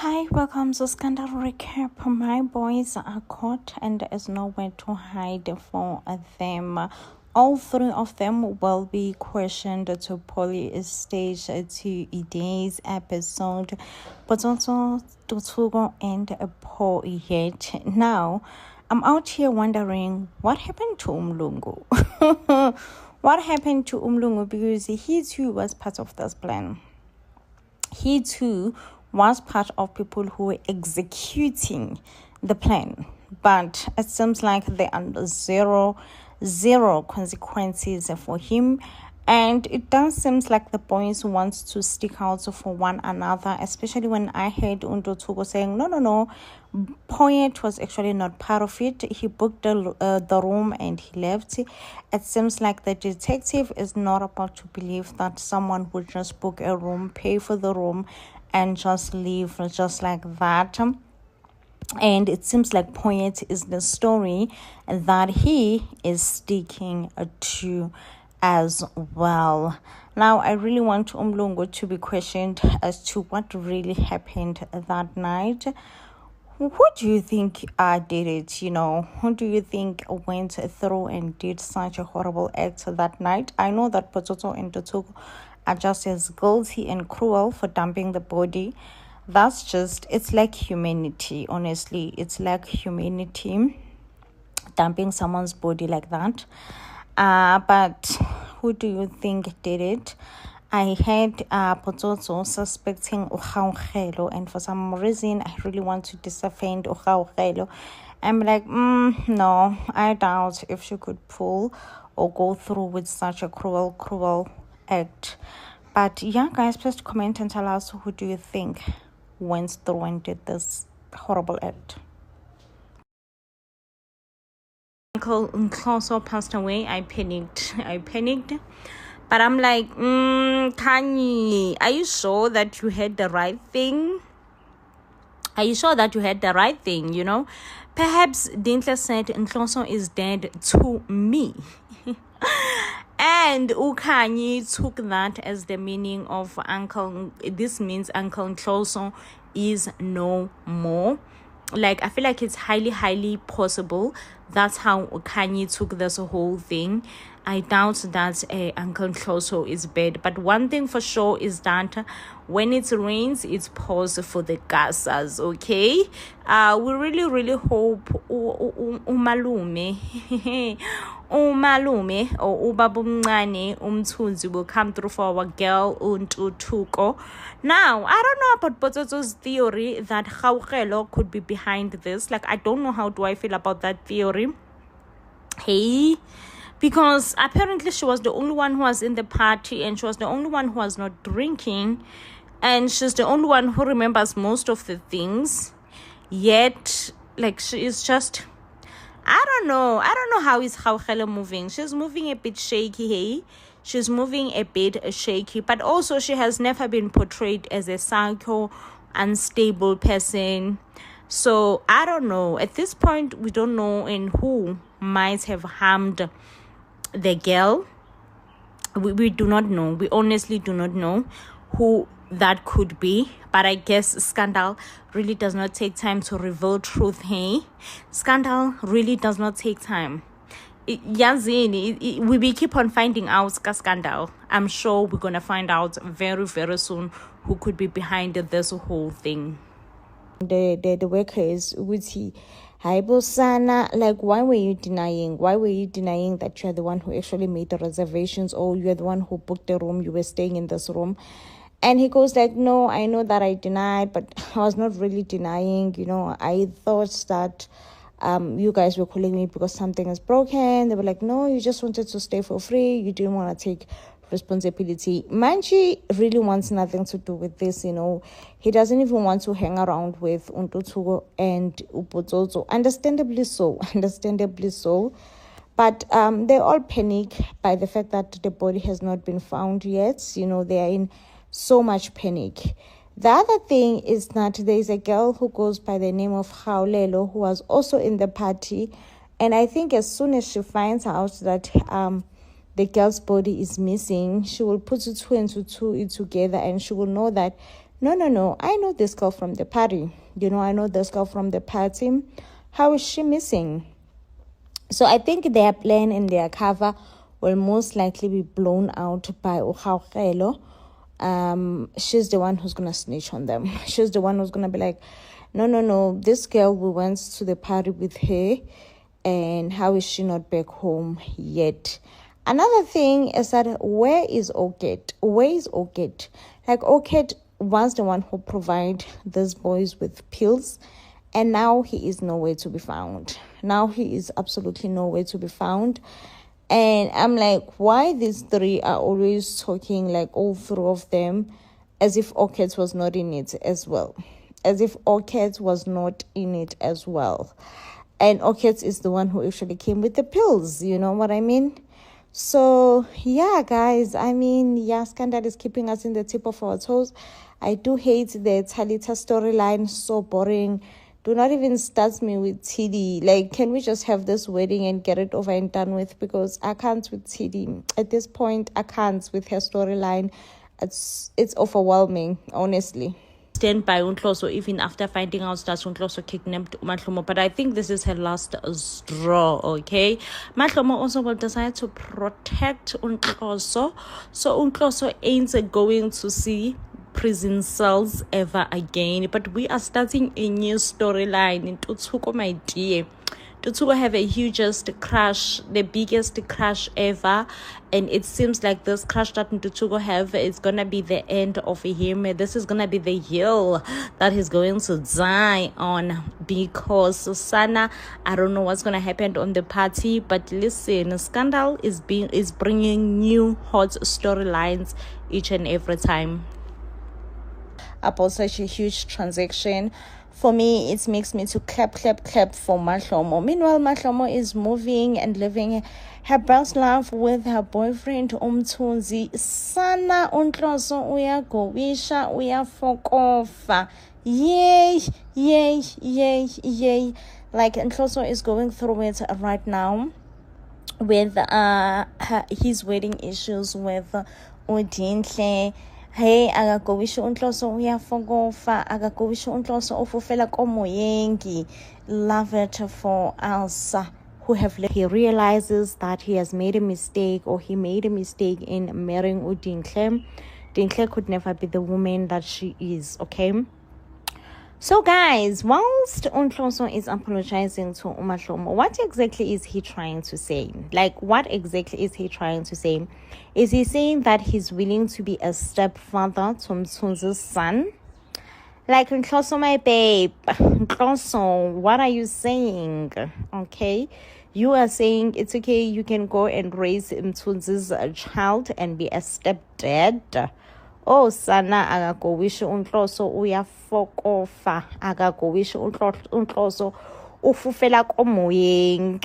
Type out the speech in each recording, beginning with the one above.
Hi, welcome to Scandal Recap. My boys are caught and there is nowhere to hide for them. All three of them will be questioned to police stage today's episode, but also Tutugo and Poyet. Now, I'm out here wondering what happened to Umlungu. What happened to Umlungu, because he too was part of this plan. He too was part of people who were executing the plan, but it seems like there are zero consequences for him. And it does seem like the boys want to stick out for one another, especially when I heard Undotugo saying, no, Poyet was actually not part of it. He booked the room and he left. It seems like the detective is not about to believe that someone would just book a room, pay for the room, and just leave just like that. And it seems like Poyet is the story that he is sticking to as well. Now, I really want Umlungu to be questioned as to what really happened that night. Who do you think did it? Who do you think went through and did such a horrible act that night? I know that Pototo and Tutugo are just as guilty and cruel for dumping the body. It's like humanity, honestly. It's like humanity, dumping someone's body like that. But who do you think did it? I had Pototo suspecting Ugaugelo, and for some reason I really want to defend Ugaugelo. I'm like, no, I doubt if she could pull or go through with such a cruel act. But yeah, guys, please comment and tell us, who do you think went through and did this horrible act? Uncle Nkloso passed away. I panicked. But I'm like, Kanye, are you sure that you had the right thing? Perhaps Dintle said Nkloso is dead to me. And Ukanye took that as the meaning of Uncle. This means Uncle Nkloso is no more. Like, I feel like it's highly possible that's how Kanye took this whole thing. I doubt that Uncle Nkloso is bad. But one thing for sure is that when it rains, it's pours for the gases, okay? We really hope umalume or ubabumncane umthunzi will come through for our girl Untutuko. Now, I don't know about Pototo's theory that Gaugelo could be behind this. Like, I don't know how do I feel about that theory. Hey, because apparently she was the only one who was in the party, and she was the only one who was not drinking, and she's the only one who remembers most of the things. Yet, like, she is just, I don't know how is Gaugelo moving. She's moving a bit shaky, hey? She's moving a bit shaky, but also she has never been portrayed as a psycho, unstable person. So I don't know. At this point, we don't know in who might have harmed the girl. We do not know. We honestly do not know who that could be. But I guess Scandal really does not take time to reveal truth, hey? Scandal really does not take time. We keep on finding out Scandal. I'm sure we're going to find out very soon who could be behind this whole thing. The workers would see Haibosana, like, why were you denying that you're the one who actually made the reservations, or you're the one who booked the room, you were staying in this room? And he goes like, no, I know that I denied, but I was not really denying. I thought that you guys were calling me because something is broken. They were like, no, you just wanted to stay for free, you didn't want to take responsibility. Manji really wants nothing to do with this. He doesn't even want to hang around with Untutugo and Upototo. Understandably so. But they all panic by the fact that the body has not been found yet. They are in so much panic. The other thing is that there is a girl who goes by the name of Gaulelo, who was also in the party. And I think as soon as she finds out that the girl's body is missing, she will put two and two together, and she will know that no, I know this girl from the party. I know this girl from the party. How is she missing? So I think their plan and their cover will most likely be blown out by Uhaukelo. She's the one who's gonna snitch on them. She's the one who's gonna be like, no, this girl, we went to the party with her, and how is she not back home yet? Another thing is that where is Orchid? Like, Orchid was the one who provided these boys with pills, and now he is nowhere to be found. Now he is absolutely nowhere to be found. And I'm like, why these three are always talking, like all three of them, as if Orchid was not in it as well. And Orchid is the one who actually came with the pills, you know what I mean? So, yeah, guys, Scandal is keeping us in the tip of our toes. I do hate the Talita storyline, so boring. Do not even start me with TD. Like, can we just have this wedding and get it over and done with? Because I can't with TD. At this point, I can't with her storyline. It's overwhelming, honestly. Stand by Untloso even after finding out that Untloso kidnapped Mahlomo, but I think this is her last straw, okay? Mahlomo also will decide to protect Untloso, so Untloso ain't going to see prison cells ever again. But we are starting a new storyline in Tutsuko, my dear. Tutsuko have a hugest crush, the biggest crush ever, and it seems like this crush that Tutsuko have is gonna be the end of him. This is gonna be the hill that he's going to die on, because Susana, I don't know what's gonna happen on the party, but listen, Scandal is bringing new hot storylines each and every time. About such a huge transaction. For me, it makes me to clap for Mahlomo. Meanwhile, Mahlomo is moving and living her best life with her boyfriend Umthunzi. Sana Untloso uyagowisha uyafokofa. Yay. Like, Untloso is going through it right now with his wedding issues with Udinhle. Hey, akagowisha Untloso uyafokofa, akagowisha Untloso ufufela komoyengi. Love it for Elsa, who he realizes that he has made a mistake, or he made a mistake in marrying Udinhle. Dinhle could never be the woman that she is, okay? So, guys, whilst Untloso is apologizing to Mahlomo, what exactly is he trying to say? Like, what exactly is he trying to say? Is he saying that he's willing to be a stepfather to Mthunzi's son? Like, Untloso, my babe, Untloso, what are you saying? Okay, you are saying it's okay, you can go and raise Mthunzi's child and be a stepdad. Oh, Sana, akagowisha Untloso uyafokofa, akagowisha Untloso ufufela komoyeng.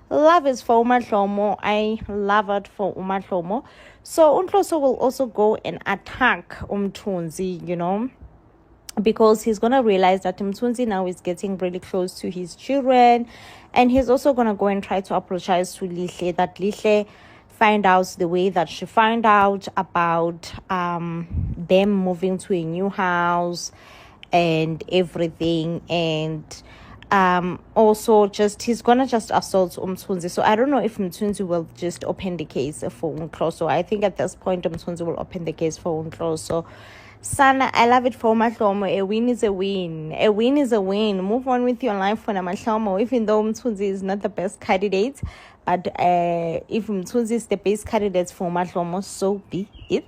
Love is for Mahlomo. I love it for Mahlomo. So Untloso will also go and attack Umthunzi, you know, because he's gonna realize that Umthunzi now is getting really close to his children, and he's also gonna go and try to apologize to Lihle, that Lihle find out the way that she found out about them moving to a new house and everything, and also just he's gonna just assault Umthunzi. So I don't know if Umthunzi will just open the case for Untloso. I think at this point Umthunzi will open the case for Untloso. Sana, I love it for Mahlomo. A win is a win. A win is a win. Move on with your life for Mahlomo, even though Umthunzi is not the best candidate. But if Mthunzi is the best candidate for Mahlomo, so be it.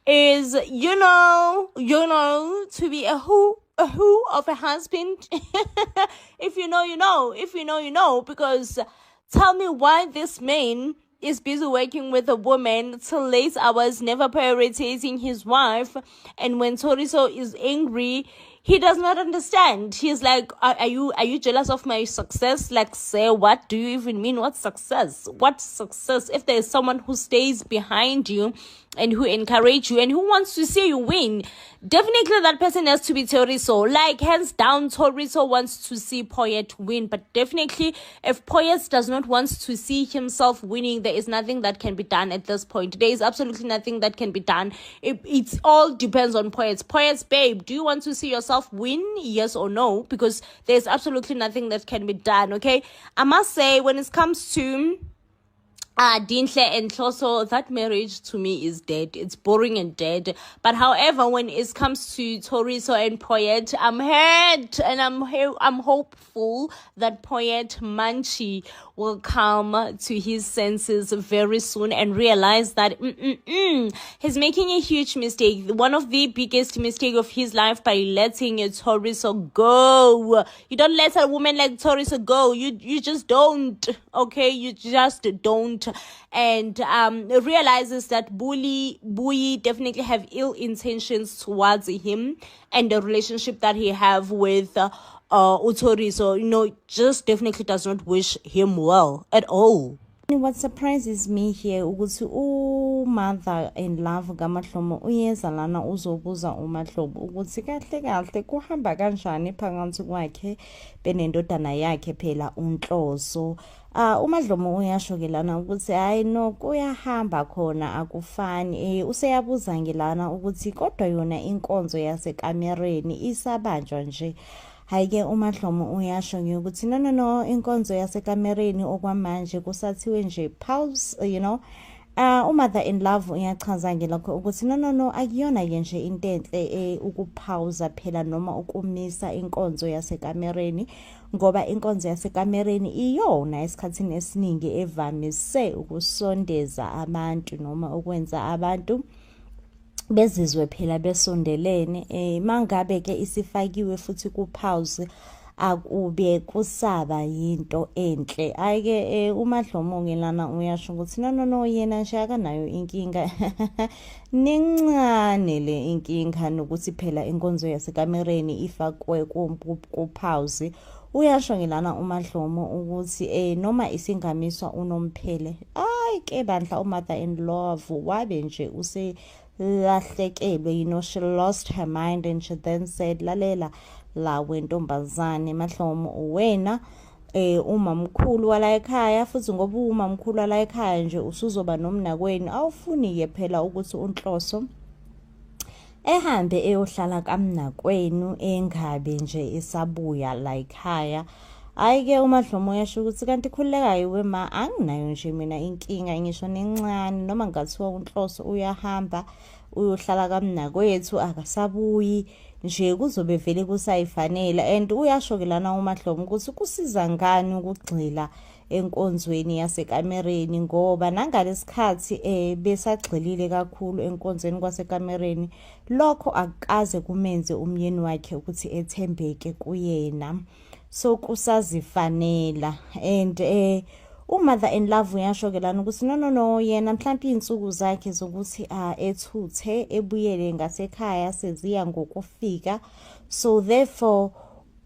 Is you know to be a who of a husband. If you know, you know. If you know, you know. Because tell me why this man is busy working with a woman till late hours, never prioritizing his wife, and when Toriso is angry, he does not understand. He's like, are you jealous of my success? Like, say, what do you even mean? What's success? What's success? If there's someone who stays behind you and who encourage you and who wants to see you win, definitely that person has to be Thoriso. Like, hands down, Thoriso wants to see Poyet win. But definitely, if Poyet does not want to see himself winning, there is nothing that can be done at this point. There is absolutely nothing that can be done. It all depends on Poyet. Poyet, babe, do you want to see yourself win? Yes or no? Because there's absolutely nothing that can be done, okay? I must say, when it comes to Dinhle and Hloso, that marriage to me is dead. It's boring and dead. But however, when it comes to Thoriso and Poyet, I'm hurt and I'm hopeful that Poyet Manchi will come to his senses very soon and realize that he's making a huge mistake. One of the biggest mistake of his life by letting Thoriso go. You don't let a woman like Thoriso go. You just don't. Okay, you just don't. And realizes that Buyi definitely have ill intentions towards him and the relationship that he have with Thoriso, just definitely does not wish him well at all. What surprises me here ukuthi mother in love kaMahlomo uyeza lana uzobuza uMahlomo ukuthi kahle kuhamba kanjani phakathi kwakhe benendodana yakhe phela uNhloso. uMahlomo uyasho ke lana ukuthi hayi no kuyahamba khona akufani useyabuza ngilana ukuthi kodwa yona inkonzo yasekamereni isabanjwa nje. Hayi-ke uMahlomo uyasho ukuthi no inkonzo yasekamereni okwamanje kusathiwe nje pause, uMother in Love uyachaza ngelokho ukuthi no akuyona nje into enhle ukupauza phela noma ukumisa inkonzo yasekamereni, ngoba inkonzo yasekamereni iyona esikhathini esiningi evamise ukusondeza abantu noma ukwenza abantu bezizwe phela besondelene. Mangabe ke isifakiwe futhi kupause akube kusaba yinto enhle. Ayike uMahlomo ngelana uyasho ukuthi no yena nje akanayo inkinga nencane le inkinga nokuthi phela inkonzo yasekamereni ifakwe kupause. Uyasho ngilana uMahlomo ukuthi noma isingamiswa unomphele ayike bandla uMother in Love wabe nje lahlekelwe, she lost her mind and she then said lalela la wentombazane Mahlomo wena umamkhulu wala ekhaya, futhi ngoba umamkhulu wala ekhaya nje usuzoba nomnakweni awufuni ke phela ukuthi uNhloso ehambe eyohlala kamnakwenu engabe nje esabuya la ekhaya. Ayike uMahlomo yasho ukuthi kanti khulekayo wema anginayo nje mina inkinga ngisho nencane, noma ngathiwa uNhloso uyahamba uyohlala kamnakwethu akasabuyi nje kuzobe vele kusayifanele. And uyasho ke lana uMahlomo ukuthi kusiza ngani ukugxila enkonzweni yasekamereni, ngoba nangalesikhathi besagxilile kakhulu enkonzweni kwasekamereni lokho akukaze kumenze umyeni wakhe ukuthi ethembeke kuyena, so kusazifanela. And uMother in Love uyasho ke lana ukuthi no yena mhlawumbe insuku zakhe zokuthi ethuthe ebuyele ngasekhaya seziya ngokufika, so therefore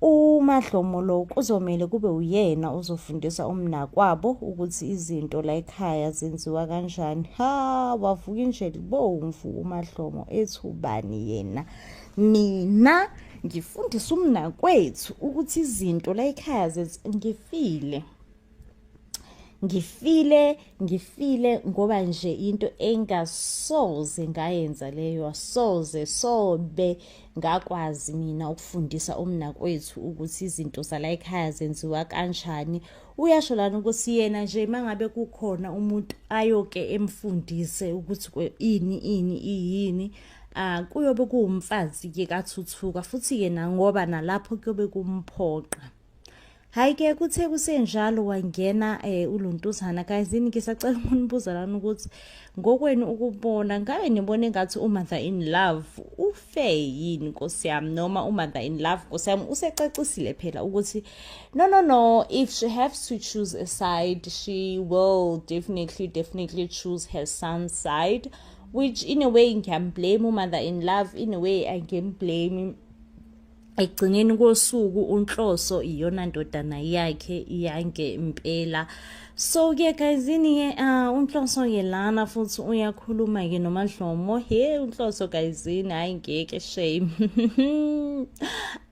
uMahlomo lo kuzomela kube uyena uzofundisa umnakwabo ukuthi izinto la ekhaya zenziwa kanjani. Wavuka nje libomvu uMahlomo ethubani yena, mina ngifundisa umnakwethu ukuthi izinto la ekhaya ngifile ngoba nje into engasoze ngayenza leyo, sobe ngakwazi mina ukufundisa umnakwethu ukuthi izinto zala ekhaya zenziwa kanjani. Uyasho lana ukuthi yena nje mangabe kukhona umuntu ayoke emfundise ukuthi ini kuyobe kuwumfazi ke kaThuthuka, futhi yena ngoba nalapho kuyobe kumphoqa. Hayi-ke kuthe kusenjalo wangena uLuntuzana. Kayizini ngisacela ukunibuza lana ukuthi ngokwenu ukubona ngabe nibone ngathi uMother in Love ufe yini Nkosi yami, noma uMother in Love Nkosi yami usecacisile phela ukuthi no, if she has to choose a side she will definitely choose her son's side, which in a way can blame uMother in Love, in a way I can blame ekugcineni kosuku uNhloso iyona ndodana yakhe yange impela. So ke guysini uNhloso ke lana futhi uyakhuluma ke noMadlomo. uNhloso guysini hayi ngeke shame.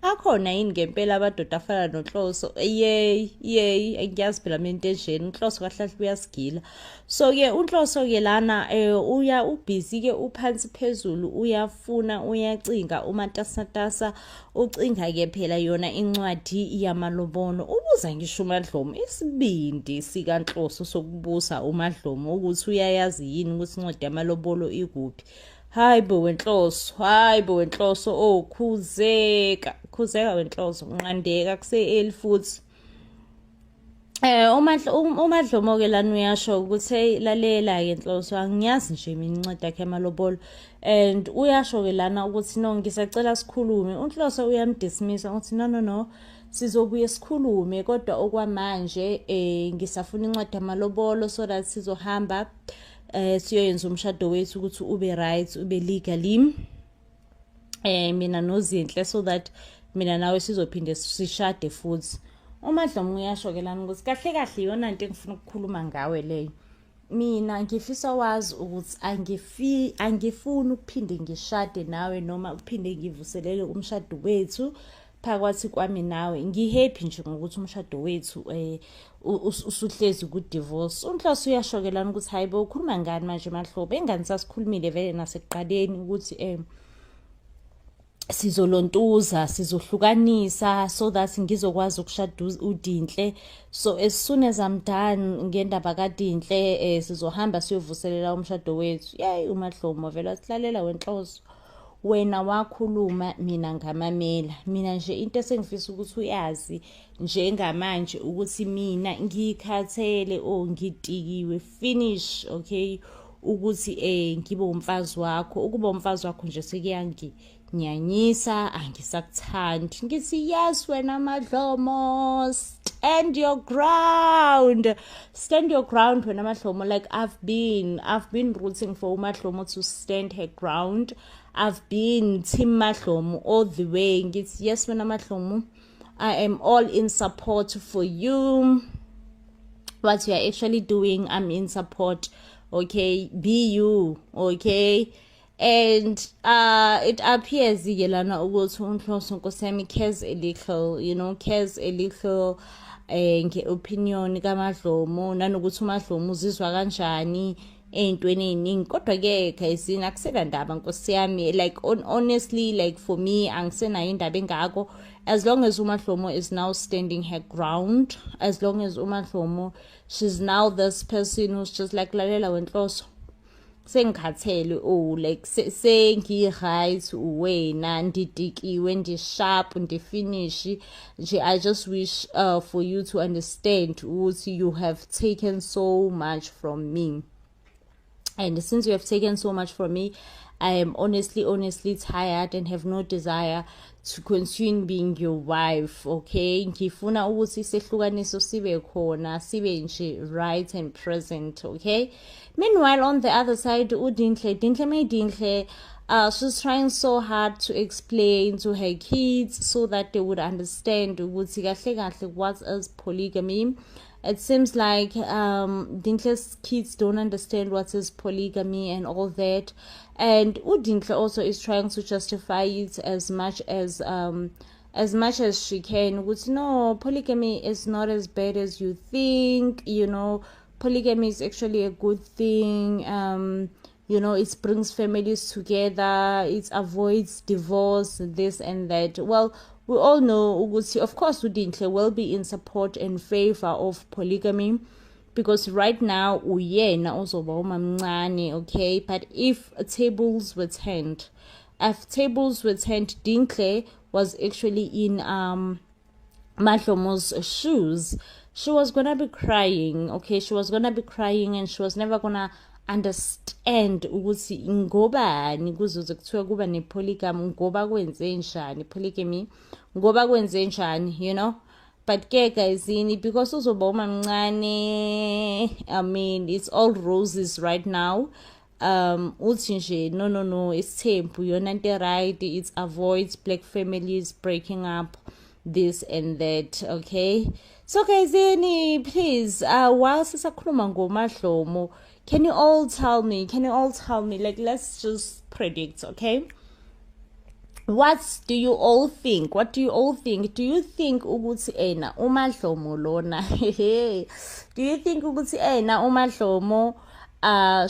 Akhona yini ngempela abadoda afana noNhloso? Yey ngiyazi phela mina into enjeni. uNhloso kahle uyasigila. So ke uNhloso ke lana uya ubusy ke uphansi phezulu uyafuna uyacinga umatasatasa ucinga ke phela yona incwadi yamalobolo. Ubuza ngisho uMadlomo isibindi sikaNhloso sokubusa uMadlomo ukuthi uyayazi yini ukuthi incwadi yamalobolo ikuphi. Hayi bo wenhloso khuzeka wenhloso unqandeka kuse futhi uMadlomo ke lana uyasho ukuthi hey lalela ke Nhloso angiyazi nje mina incwadi yakhe yamalobolo and uyasho ke lana ukuthi no ngisacela sikhulume. uNhloso uyamdismissa ukuthi no sizobuye sikhulume kodwa okwamanje ngisafuna incwadi yamalobolo so that sizohamba siyoyenza umshado wethu ukuthi ube right ube legally mina noZinhle so that mina nawe sizophinde sishade futhi. uMadlomo uyasho ke lana ukuthi kahle yona into engifuna ukukhuluma ngawe leyo. Mina ngifisa wazi ukuthi angifuni ukuphinde ngishade nawe noma ukuphinde ngivuselele umshado wethu phakathi kwami nawe. Ngihappy nje ngokuthi umshado wethu usuhlezi ku divorce. uNhloso uyasho ke lana ukuthi hayibo ukhuluma ngani manje Mahlobo? Engani sasikhulumile vele nasekuqaleni ukuthi sizolontuza sizohlukanisa so that ngizokwazi ukushada uDinhle. So as soon as I'm done ngendaba kaDinhle sizohamba siyovuselela umshado wethu. uMadlomo vele asilalela wenhloso wena wakhuluma mina ngamamela. Mina nje into esengifisa ukuthi uyazi njengamanje ukuthi mina ngikhathele ngitikiwe finish okay ukuthi ngibe umfazi wakho. ukuba umfazi wakho nje sekuyanginyanyisa angisakuthandi. Ngithi yes wena Madlomo stand your ground wena Madlomo. Like I've been rooting for uMadlomo to stand her ground. I've been team Madlomo all the way. Ngithi yes wena Madlomo I am all in support for you. What you are actually doing I'm in support. Okay, be you. Okay, and it appears yelana ukuthi uNhloso nkosami cares a little nge-opinion kaMadlomo nanokuthi uMadlomo uzizwa kanjani ey'ntweni ey'ningi. Kodwa ke guysini akusena ndaba nkosi yami. Like honestly like for me angisenayo indaba engako as long as uMadlomo is now standing her ground, as long as uMadlomo she's now this person who's just like lalela wenhloso sengikhathele like sengi-right wena ndidikiwe ndi-sharp ndi-finish nje. I just wish for you to understand ukuthi you have taken so much from me, and since you have taken so much from me I am honestly tired and have no desire to continue being your wife. Okay, ngifuna ukuthi sehlukaniso sibe khona sibe nje right and present. Okay, meanwhile on the other side Dinhle she's trying so hard to explain to her kids so that they would understand ukuthi kahle what is polygamy. It seems like Dinhle's kids don't understand what is polygamy and all that, and Dinhle also is trying to justify it as much as she can. Which no, polygamy is not as bad as you think. Polygamy is actually a good thing. It brings families together. It avoids divorce, this and that. Well, we all know, of course, Dinhle will be in support and favor of polygamy because right now, uyena uzoba umamncane, okay? But if tables were turned, Dinhle was actually in Madlomo's shoes, she was gonna be crying, okay? She was gonna be crying and she was never gonna understand ukuthi ngobani kuzoze kuthiwa kuba nepolygamy, ngoba kwenze njani polygamy, ngoba kwenze njani, but ke guysini because uzoba umamncane, I mean it's all roses right now. uthi nje no it's Tempu yona into right, it avoids black families breaking up, this and that. Okay, so guys, please while sisakhuluma ngoMadlomo, can you all tell me, like, let's just predict, okay? What do you all think? Do you think ukuthi uMadlomo lona do you think ukuthi uMadlomo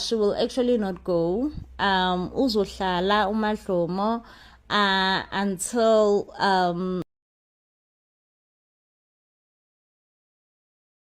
she will actually not go uzohlala uMadlomo until